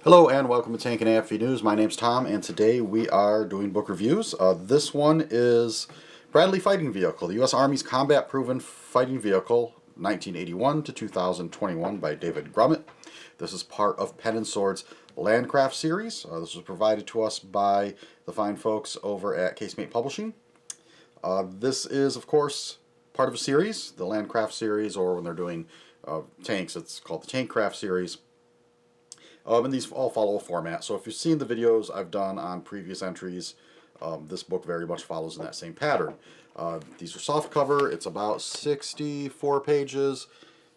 Hello and welcome to Tank and AFV News. My name's Tom and today we are doing book reviews. This one is Bradley Fighting Vehicle, the U.S. Army's combat-proven fighting vehicle, 1981 to 2021 by David Grummitt. This is part of Pen and Sword's Landcraft series. This was provided to us by the fine folks over at Casemate Publishing. This is, of course, part of a series, the Landcraft series, or when they're doing tanks, it's called the Tankcraft series. And these all follow a format. So if you've seen the videos I've done on previous entries, this book very much follows in that same pattern. These are soft cover. It's about 64 pages,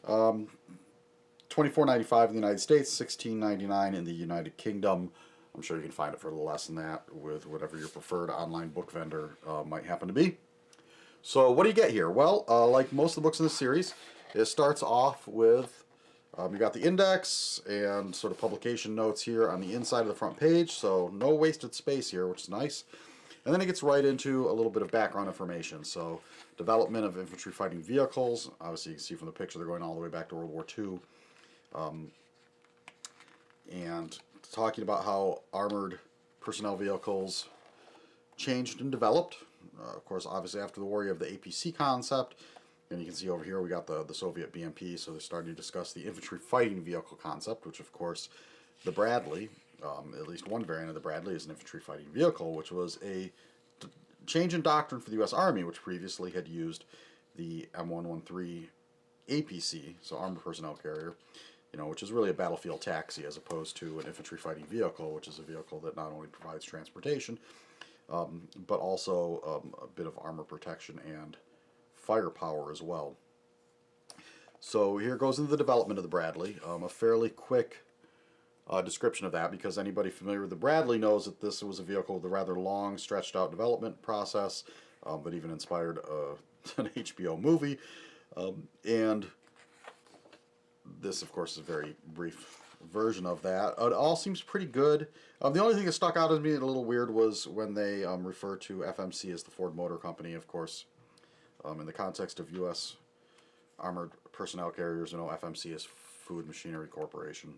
$24.95 in the United States, $16.99 in the United Kingdom. I'm sure you can find it for a little less than that with whatever your preferred online book vendor might happen to be. So what do you get here? Well, like most of the books in this series, it starts off with you got the index and sort of publication notes here on the inside of the front page, so no wasted space here, which is nice. And then it gets right into a little bit of background information. So development of infantry fighting vehicles. Obviously you can see from the picture they're going all the way back to World War II. And talking about how armored personnel vehicles changed and developed. Of course, obviously after the war you have the APC concept. And you can see over here we got the Soviet BMP, so they're starting to discuss the infantry fighting vehicle concept, which of course the Bradley, at least one variant of the Bradley is an infantry fighting vehicle, which was a change in doctrine for the U.S. Army, which previously had used the M113 APC, so Armored Personnel Carrier, which is really a battlefield taxi as opposed to an infantry fighting vehicle, which is a vehicle that not only provides transportation, but also a bit of armor protection and firepower as well. So here goes into the development of the Bradley. A fairly quick description of that, because anybody familiar with the Bradley knows that this was a vehicle with a rather long, stretched out development process that even inspired an HBO movie. And this, of course, is a very brief version of that. It all seems pretty good. The only thing that stuck out to me a little weird was when they refer to FMC as the Ford Motor Company, of course. In the context of U.S. Armored Personnel Carriers, FMC is Food Machinery Corporation.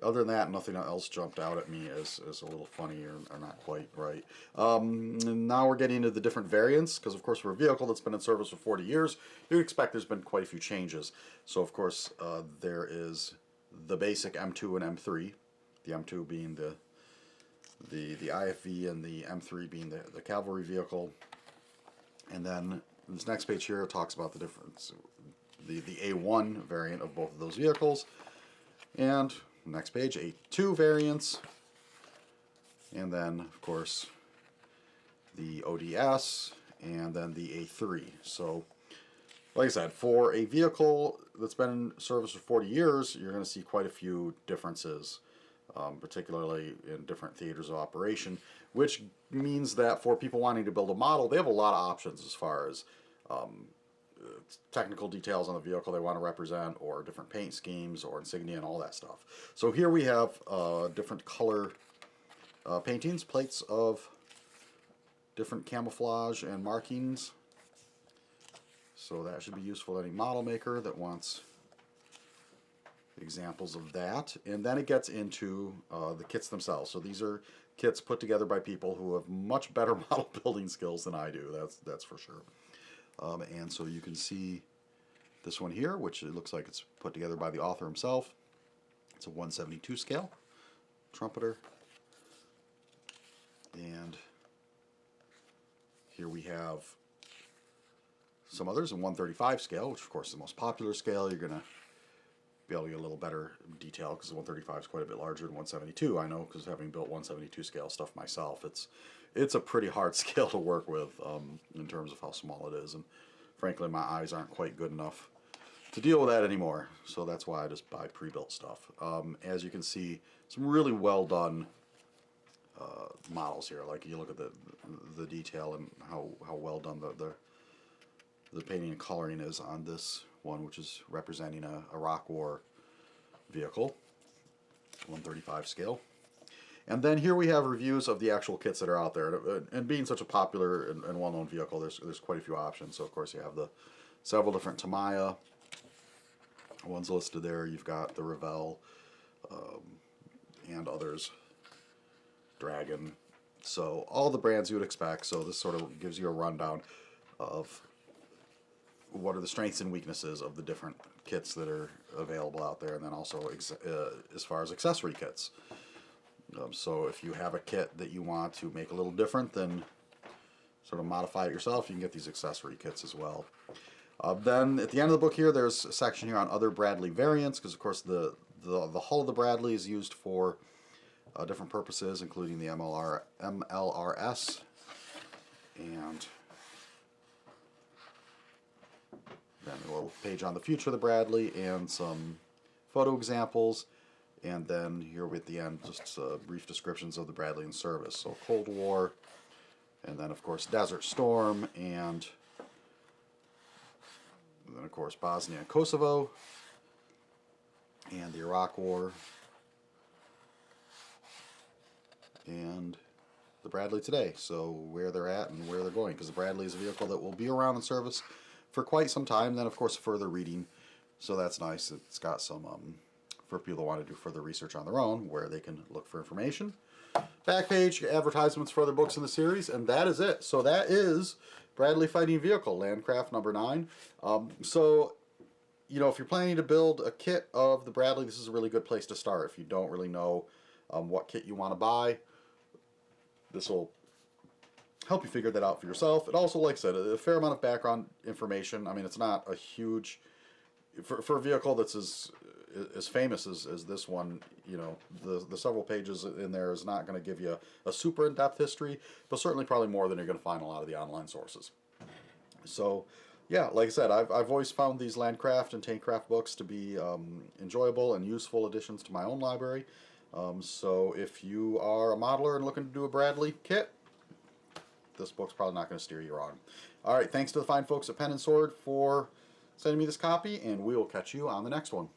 Other than that, nothing else jumped out at me as a little funny or not quite right. Now we're getting into the different variants, because of course for a vehicle that's been in service for 40 years, you'd expect there's been quite a few changes. So of course there is the basic M2 and M3, the M2 being the IFV and the M3 being the cavalry vehicle. And then this next page here talks about the difference, the A1 variant of both of those vehicles. And next page, A2 variants. And then, of course, the ODS and then the A3. So, like I said, for a vehicle that's been in service for 40 years, you're going to see quite a few differences, particularly in different theaters of operation, which means that for people wanting to build a model, they have a lot of options as far as technical details on the vehicle they want to represent, or different paint schemes, or insignia, and all that stuff. So here we have different color paintings, plates of different camouflage and markings. So that should be useful to any model maker that wants examples of that. And then it gets into the kits themselves. So these are kits put together by people who have much better model building skills than I do, that's for sure. And so you can see this one here, which it looks like it's put together by the author himself. It's a 172 scale trumpeter. And here we have some others in 135 scale, which of course is the most popular scale. You're going to be able to get a little better detail because the 135 is quite a bit larger than 172. I know, because having built 172 scale stuff myself, it's a pretty hard scale to work with in terms of how small it is, and frankly my eyes aren't quite good enough to deal with that anymore, so that's why I just buy pre-built stuff. As you can see, some really well done models here. Like you look at the detail and how well done the painting and coloring is on this one, which is representing a Iraq War vehicle, 135 scale. And then here we have reviews of the actual kits that are out there. And being such a popular and well-known vehicle, there's quite a few options. So of course you have the several different Tamiya ones listed there. You've got the Revell and others. Dragon. So all the brands you would expect. So this sort of gives you a rundown of what are the strengths and weaknesses of the different kits that are available out there, and then also as far as accessory kits. So if you have a kit that you want to make a little different, then sort of modify it yourself, you can get these accessory kits as well. Then at the end of the book here, there's a section here on other Bradley variants, because of course the hull of the Bradley is used for different purposes, including the MLRS, and then a little page on the future of the Bradley and some photo examples, and then here at the end just brief descriptions of the Bradley in service. So Cold War, and then of course Desert Storm, and then of course Bosnia and Kosovo, and the Iraq War, and the Bradley today. So where they're at and where they're going, because the Bradley is a vehicle that will be around in service for quite some time. Then of course further reading, so that's nice. It's got some for people that want to do further research on their own, where they can look for information. Back page, advertisements for other books in the series, and that is it. So that is Bradley Fighting Vehicle, Landcraft number 9. So, you know, if you're planning to build a kit of the Bradley, this is a really good place to start. If you don't really know what kit you want to buy, this will help you figure that out for yourself. It also, like I said, a fair amount of background information. I mean, it's not a huge, for a vehicle that's as famous as this one, you know, the several pages in there is not going to give you a super in-depth history, but certainly probably more than you're going to find in a lot of the online sources. So, yeah, like I said, I've always found these Landcraft and Tankcraft books to be enjoyable and useful additions to my own library. So if you are a modeler and looking to do a Bradley kit, this book's probably not going to steer you wrong. All right, thanks to the fine folks at Pen and Sword for sending me this copy, and we will catch you on the next one.